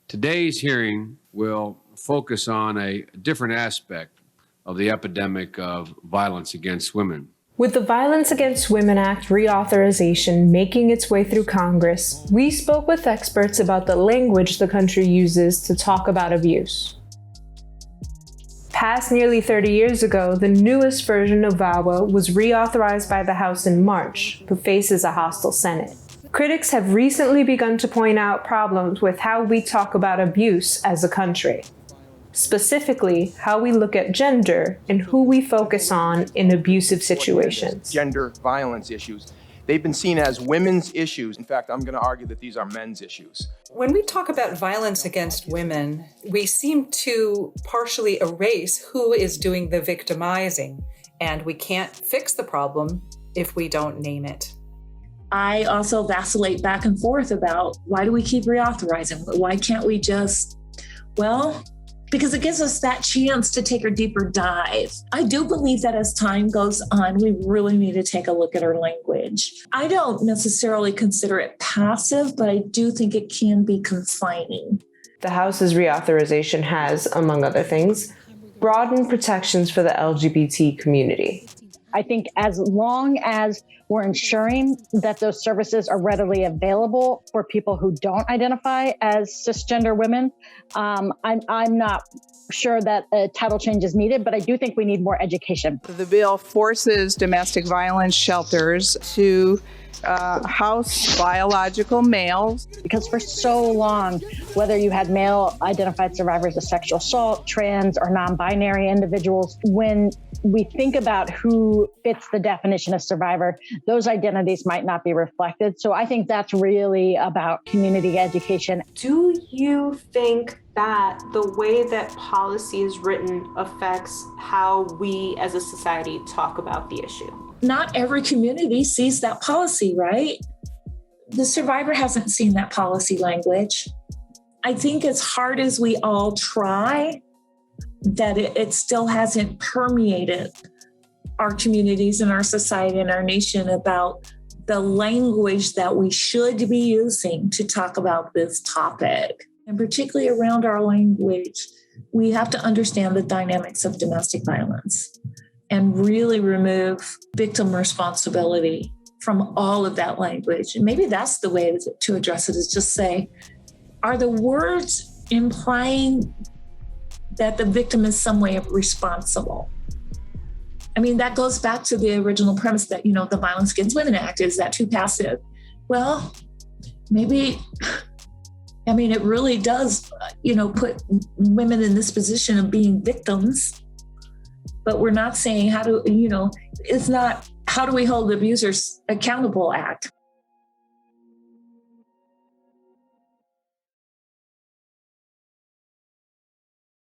Today's hearing will focus on a different aspect of the epidemic of violence against women. With the Violence Against Women Act reauthorization making its way through Congress, we spoke with experts about the language the country uses to talk about abuse. Passed nearly 30 years ago, the newest version of VAWA was reauthorized by the House in March, but faces a hostile Senate. Critics have recently begun to point out problems with how we talk about abuse as a country. Specifically, how we look at gender and who we focus on in abusive situations. Gender violence issues. They've been seen as women's issues. In fact, I'm going to argue that these are men's issues. When we talk about violence against women, we seem to partially erase who is doing the victimizing, and we can't fix the problem if we don't name it. I also vacillate back and forth about why do we keep reauthorizing? Why can't we just, because it gives us that chance to take a deeper dive. I do believe that as time goes on, we really need to take a look at our language. I don't necessarily consider it passive, but I do think it can be confining. The House's reauthorization has, among other things, broadened protections for the LGBT community. I think as long as we're ensuring that those services are readily available for people who don't identify as cisgender women, I'm not sure that a title change is needed, but I do think we need more education. The bill forces domestic violence shelters to house biological males. Because for so long, whether you had male identified survivors of sexual assault, trans or non-binary individuals, when we think about who fits the definition of survivor, those identities might not be reflected. So I think that's really about community education. Do you think that the way that policy is written affects how we as a society talk about the issue? Not every community sees that policy, right? The survivor hasn't seen that policy language. I think as hard as we all try, that it still hasn't permeated our communities and our society and our nation about the language that we should be using to talk about this topic. And particularly around our language, we have to understand the dynamics of domestic violence and really remove victim responsibility from all of that language. And maybe that's the way to address it, is just say, are the words implying that the victim is some way responsible? I mean, that goes back to the original premise that, the Violence Against Women Act, is that too passive? Well, maybe, it really does, put women in this position of being victims, but we're not saying it's not how do we hold abusers accountable act.